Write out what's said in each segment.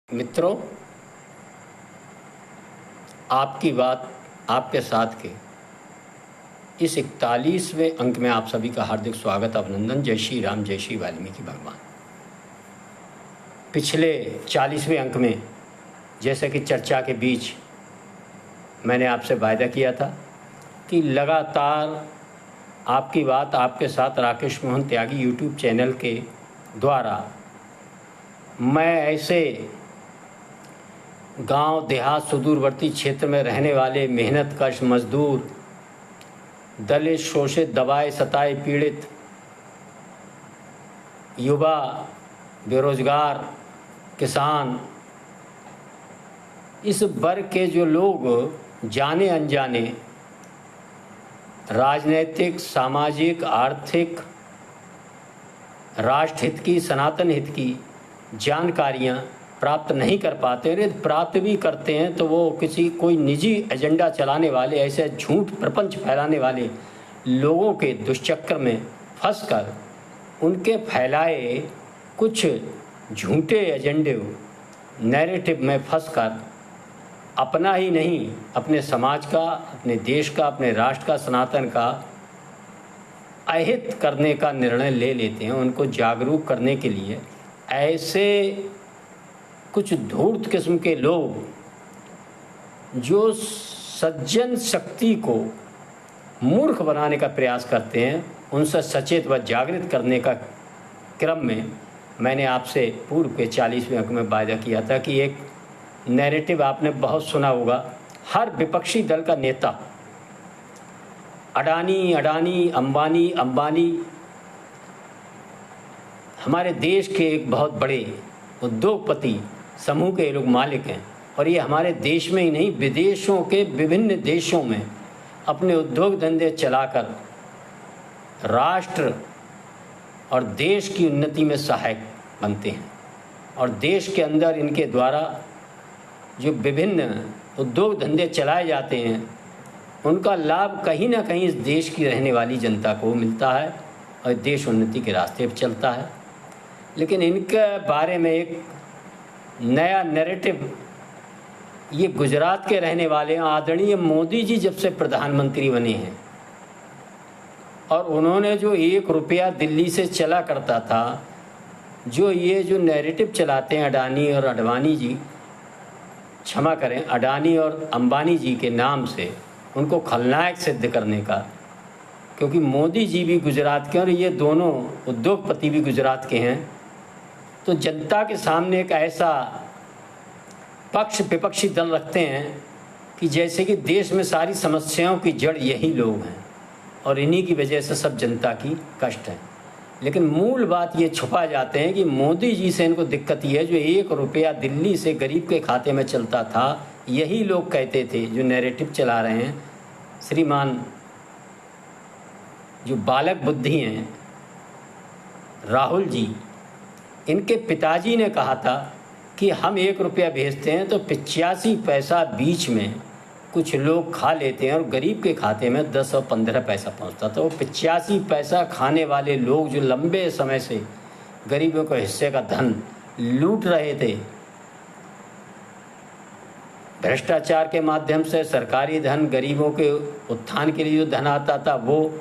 मित्रों, आपकी बात आपके साथ के इस 41वें अंक में आप सभी का हार्दिक स्वागत, अभिनंदन। जय श्री राम, जय श्री वाल्मीकि भगवान। पिछले 40वें अंक में जैसे कि चर्चा के बीच मैंने आपसे वायदा किया था कि लगातार आपकी बात आपके साथ राकेश मोहन त्यागी यूट्यूब चैनल के द्वारा मैं ऐसे गांव देहात सुदूरवर्ती क्षेत्र में रहने वाले मेहनतकश मजदूर, दलित, शोषित, दबाए, सताए, पीड़ित, युवा, बेरोजगार, किसान, इस वर्ग के जो लोग जाने अनजाने राजनैतिक, सामाजिक, आर्थिक, राष्ट्र हित की, सनातन हित की जानकारियां प्राप्त नहीं कर पाते, यदि प्राप्त भी करते हैं तो वो कोई निजी एजेंडा चलाने वाले, ऐसे झूठ प्रपंच फैलाने वाले लोगों के दुष्चक्र में फंसकर उनके फैलाए कुछ झूठे एजेंडे नैरेटिव में फंसकर अपना ही नहीं, अपने समाज का, अपने देश का, अपने राष्ट्र का, सनातन का अहित करने का निर्णय ले लेते हैं। उनको जागरूक करने के लिए ऐसे कुछ धूर्त किस्म के लोग जो सज्जन शक्ति को मूर्ख बनाने का प्रयास करते हैं, उनसे सचेत व जागृत करने का क्रम में मैंने आपसे पूर्व के 40वें अंक में वायदा किया था कि एक नैरेटिव आपने बहुत सुना होगा। हर विपक्षी दल का नेता अडानी अडानी, अंबानी अंबानी हमारे देश के एक बहुत बड़े उद्योगपति समूह के लोग मालिक हैं, और ये हमारे देश में ही नहीं, विदेशों के विभिन्न देशों में अपने उद्योग धंधे चलाकर राष्ट्र और देश की उन्नति में सहायक बनते हैं। और देश के अंदर इनके द्वारा जो विभिन्न उद्योग धंधे चलाए जाते हैं, उनका लाभ कहीं ना कहीं इस देश की रहने वाली जनता को मिलता है और देश उन्नति के रास्ते पर चलता है। लेकिन इनके बारे में एक नया नैरेटिव ये गुजरात के रहने वाले हैं। आदरणीय मोदी जी जब से प्रधानमंत्री बने हैं और उन्होंने जो 1 रुपया दिल्ली से चला करता था, जो ये जो नैरेटिव चलाते हैं अडानी और अडवाणी जी, क्षमा करें, अडानी और अंबानी जी के नाम से उनको खलनायक सिद्ध करने का, क्योंकि मोदी जी भी गुजरात के और ये दोनों उद्योगपति भी गुजरात के हैं, तो जनता के सामने एक ऐसा पक्ष विपक्षी दल रखते हैं कि जैसे कि देश में सारी समस्याओं की जड़ यही लोग हैं और इन्हीं की वजह से सब जनता की कष्ट है। लेकिन मूल बात ये छुपा जाते हैं कि मोदी जी से इनको दिक्कत ये है, जो 1 रुपया दिल्ली से गरीब के खाते में चलता था, यही लोग कहते थे, जो नैरेटिव चला रहे हैं श्रीमान जो बालक बुद्धि हैं राहुल जी, इनके पिताजी ने कहा था कि हम 1 रुपया भेजते हैं तो 85 पैसा बीच में कुछ लोग खा लेते हैं और गरीब के खाते में 10 और 15 पैसा पहुंचता था। वो 85 पैसा खाने वाले लोग जो लंबे समय से गरीबों के हिस्से का धन लूट रहे थे, भ्रष्टाचार के माध्यम से सरकारी धन, गरीबों के उत्थान के लिए जो धन आता था, वो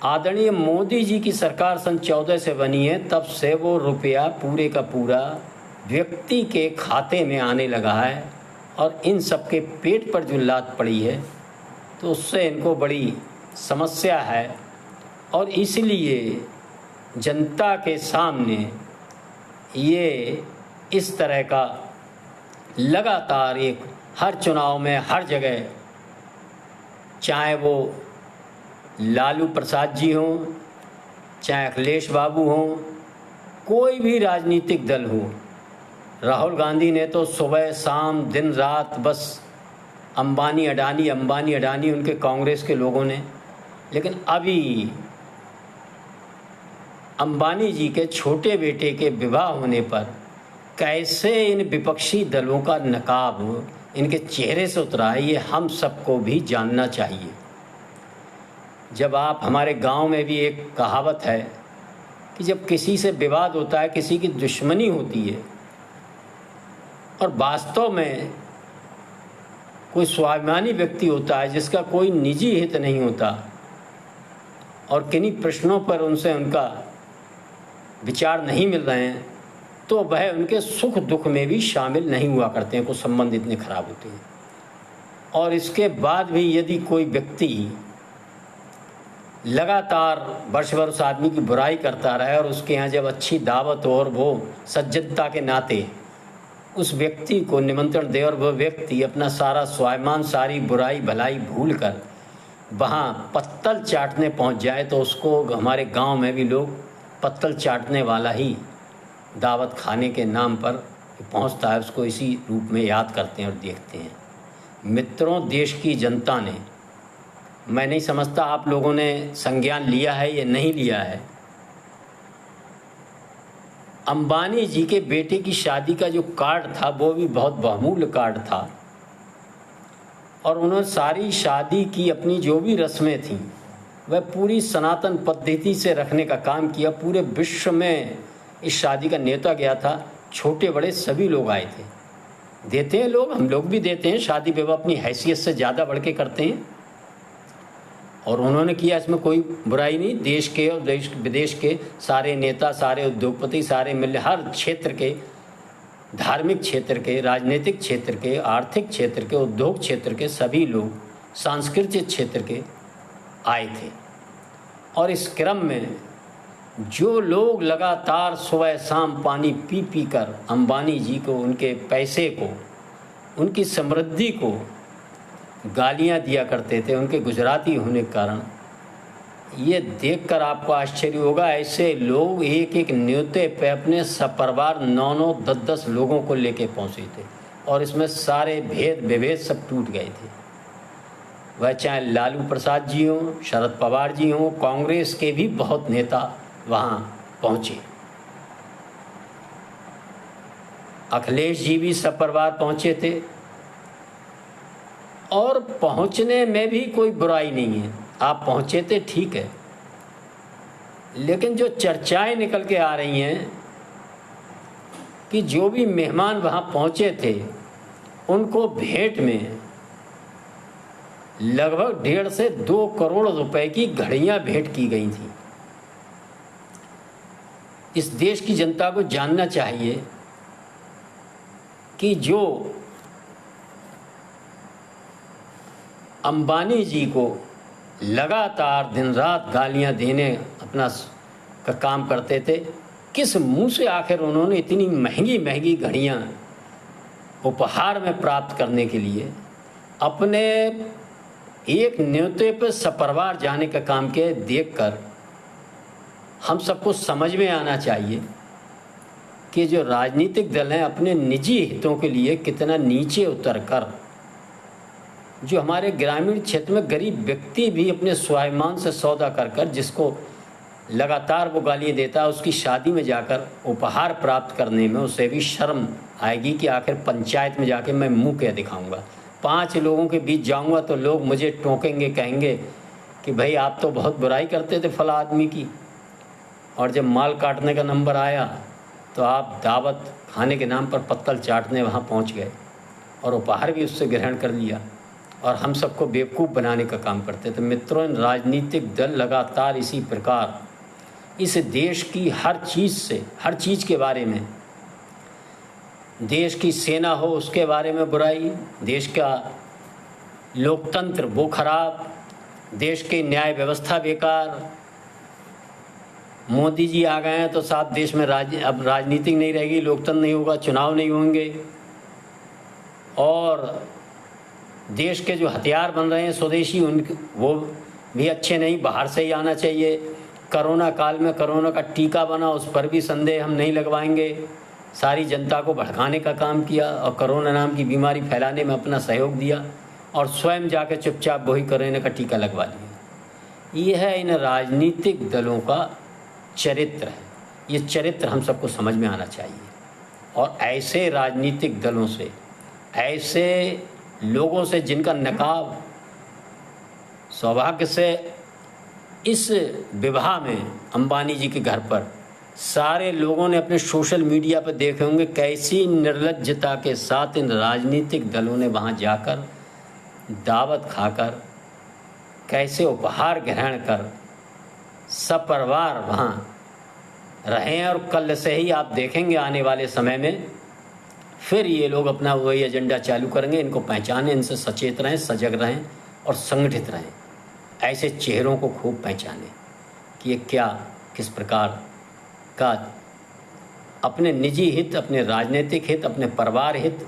आदरणीय मोदी जी की सरकार सन 14 से बनी है, तब से वो रुपया पूरे का पूरा व्यक्ति के खाते में आने लगा है। और इन सब के पेट पर जो लात पड़ी है तो उससे इनको बड़ी समस्या है, और इसलिए जनता के सामने ये इस तरह का लगातार एक हर चुनाव में हर जगह, चाहे वो लालू प्रसाद जी हों, चाहे अखिलेश बाबू हों, कोई भी राजनीतिक दल हो, राहुल गांधी ने तो सुबह शाम दिन रात बस अंबानी अडानी उनके कांग्रेस के लोगों ने। लेकिन अभी अंबानी जी के छोटे बेटे के विवाह होने पर कैसे इन विपक्षी दलों का नकाब इनके चेहरे से उतरा है, ये हम सबको भी जानना चाहिए। जब आप, हमारे गांव में भी एक कहावत है कि जब किसी से विवाद होता है, किसी की दुश्मनी होती है, और वास्तव में कोई स्वाभिमानी व्यक्ति होता है जिसका कोई निजी हित नहीं होता और किन्हीं प्रश्नों पर उनसे उनका विचार नहीं मिल रहे हैं, तो वह उनके सुख दुख में भी शामिल नहीं हुआ करते हैं। कुछ संबंध इतने खराब होते हैं। और इसके बाद भी यदि कोई व्यक्ति लगातार वर्ष भर उस आदमी की बुराई करता रहे और उसके यहाँ जब अच्छी दावत हो और वो सज्जनता के नाते उस व्यक्ति को निमंत्रण दे और वह व्यक्ति अपना सारा स्वाभिमान, सारी बुराई भलाई भूल कर वहाँ पत्तल चाटने पहुँच जाए, तो उसको हमारे गांव में भी लोग पत्तल चाटने वाला ही दावत खाने के नाम पर पहुँचता है, उसको इसी रूप में याद करते हैं और देखते हैं। मित्रों, देश की जनता ने, मैं नहीं समझता आप लोगों ने संज्ञान लिया है या नहीं लिया है, अंबानी जी के बेटे की शादी का जो कार्ड था वो भी बहुत बहुमूल्य कार्ड था और उन्होंने सारी शादी की अपनी जो भी रस्में थीं वह पूरी सनातन पद्धति से रखने का काम किया। पूरे विश्व में इस शादी का न्योता गया था, छोटे बड़े सभी लोग आए थे। देते हैं लोग, हम लोग भी देते हैं, शादी विवाह अपनी हैसियत से ज़्यादा बढ़ के करते हैं और उन्होंने किया, इसमें कोई बुराई नहीं। देश के और देश विदेश के सारे नेता, सारे उद्योगपति, सारे मिल, हर क्षेत्र के, धार्मिक क्षेत्र के, राजनीतिक क्षेत्र के, आर्थिक क्षेत्र के, उद्योग क्षेत्र के सभी लोग, सांस्कृतिक क्षेत्र के आए थे। और इस क्रम में जो लोग लगातार सुबह शाम पानी पी पी कर अंबानी जी को, उनके पैसे को, उनकी समृद्धि को गालियां दिया करते थे उनके गुजराती होने के कारण, ये देखकर आपको आश्चर्य होगा, ऐसे लोग एक एक न्योते पे अपने सपरिवार 9-9, 10-10 लोगों को लेके पहुंचे थे और इसमें सारे भेद विभेद सब टूट गए थे। वह चाहे लालू प्रसाद जी हों, शरद पवार जी हों, कांग्रेस के भी बहुत नेता वहाँ पहुँचे, अखिलेश जी भी सपरिवार पहुँचे थे और पहुँचने में भी कोई बुराई नहीं है। आप पहुँचे थे, ठीक है, लेकिन जो चर्चाएं निकल के आ रही हैं कि जो भी मेहमान वहाँ पहुँचे थे उनको भेंट में लगभग 1.5 से 2 करोड़ रुपए की घड़ियाँ भेंट की गई थी। इस देश की जनता को जानना चाहिए कि जो अंबानी जी को लगातार दिन रात गालियां देने अपना का काम करते थे, किस मुंह से आखिर उन्होंने इतनी महंगी महंगी घड़ियां उपहार में प्राप्त करने के लिए अपने एक न्योते पर सपरिवार जाने का काम किया। देखकर हम सबको समझ में आना चाहिए कि जो राजनीतिक दल हैं अपने निजी हितों के लिए कितना नीचे उतरकर, जो हमारे ग्रामीण क्षेत्र में गरीब व्यक्ति भी अपने स्वाभिमान से सौदा कर जिसको लगातार वो गालियाँ देता है, उसकी शादी में जाकर उपहार प्राप्त करने में उसे भी शर्म आएगी कि आखिर पंचायत में जाके मैं मुंह क्या दिखाऊंगा। 5 लोगों के बीच जाऊंगा तो लोग मुझे टोकेंगे, कहेंगे कि भाई आप तो बहुत बुराई करते थे फला आदमी की, और जब माल काटने का नंबर आया तो आप दावत खाने के नाम पर पत्तल चाटने वहाँ पहुँच गए और उपहार भी उससे ग्रहण कर लिया और हम सबको बेवकूफ़ बनाने का काम करते थे। मित्रों, राजनीतिक दल लगातार इसी प्रकार इस देश की हर चीज़ के बारे में, देश की सेना हो उसके बारे में बुराई, देश का लोकतंत्र वो खराब, देश की न्याय व्यवस्था बेकार, मोदी जी आ गए हैं तो साथ देश में अब राजनीति नहीं रहेगी, लोकतंत्र नहीं होगा, चुनाव नहीं होंगे, और देश के जो हथियार बन रहे हैं स्वदेशी वो भी अच्छे नहीं, बाहर से ही आना चाहिए। कोरोना काल में कोरोना का टीका बना, उस पर भी संदेह हम नहीं लगवाएंगे। सारी जनता को भड़काने का काम किया और कोरोना नाम की बीमारी फैलाने में अपना सहयोग दिया और स्वयं जाकर चुपचाप वही कोरोना का टीका लगवा लिया। ये है इन राजनीतिक दलों का चरित्र है। ये चरित्र हम सबको समझ में आना चाहिए और ऐसे राजनीतिक दलों से, ऐसे लोगों से जिनका नकाब सौभाग्य से इस विवाह में अंबानी जी के घर पर सारे लोगों ने अपने सोशल मीडिया पर देखे होंगे कैसी निर्लज्जता के साथ इन राजनीतिक दलों ने वहाँ जाकर दावत खाकर, कैसे उपहार ग्रहण कर सपरिवार वहाँ रहे हैं। और कल से ही आप देखेंगे आने वाले समय में फिर ये लोग अपना वही एजेंडा चालू करेंगे। इनको पहचानें, इनसे सचेत रहें, सजग रहें और संगठित रहें। ऐसे चेहरों को खूब पहचानें कि ये क्या किस प्रकार का अपने निजी हित, अपने राजनीतिक हित, अपने परिवार हित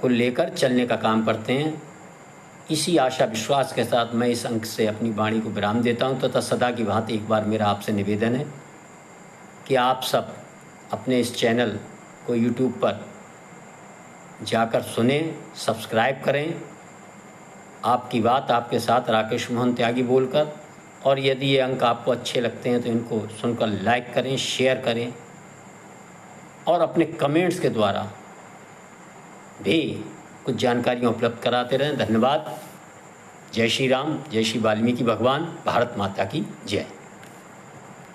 को लेकर चलने का काम करते हैं। इसी आशा विश्वास के साथ मैं इस अंक से अपनी वाणी को विराम देता हूं। तथा सदा की भांति एक बार मेरा आपसे निवेदन है कि आप सब अपने इस चैनल को YouTube पर जाकर सुने, सब्सक्राइब करें। आपकी बात आपके साथ राकेश मोहन त्यागी बोलकर। और यदि ये अंक आपको अच्छे लगते हैं तो इनको सुनकर लाइक करें, शेयर करें और अपने कमेंट्स के द्वारा भी कुछ जानकारियाँ उपलब्ध कराते रहें। धन्यवाद। जय श्री राम, जय श्री वाल्मीकि भगवान। भारत माता की जय।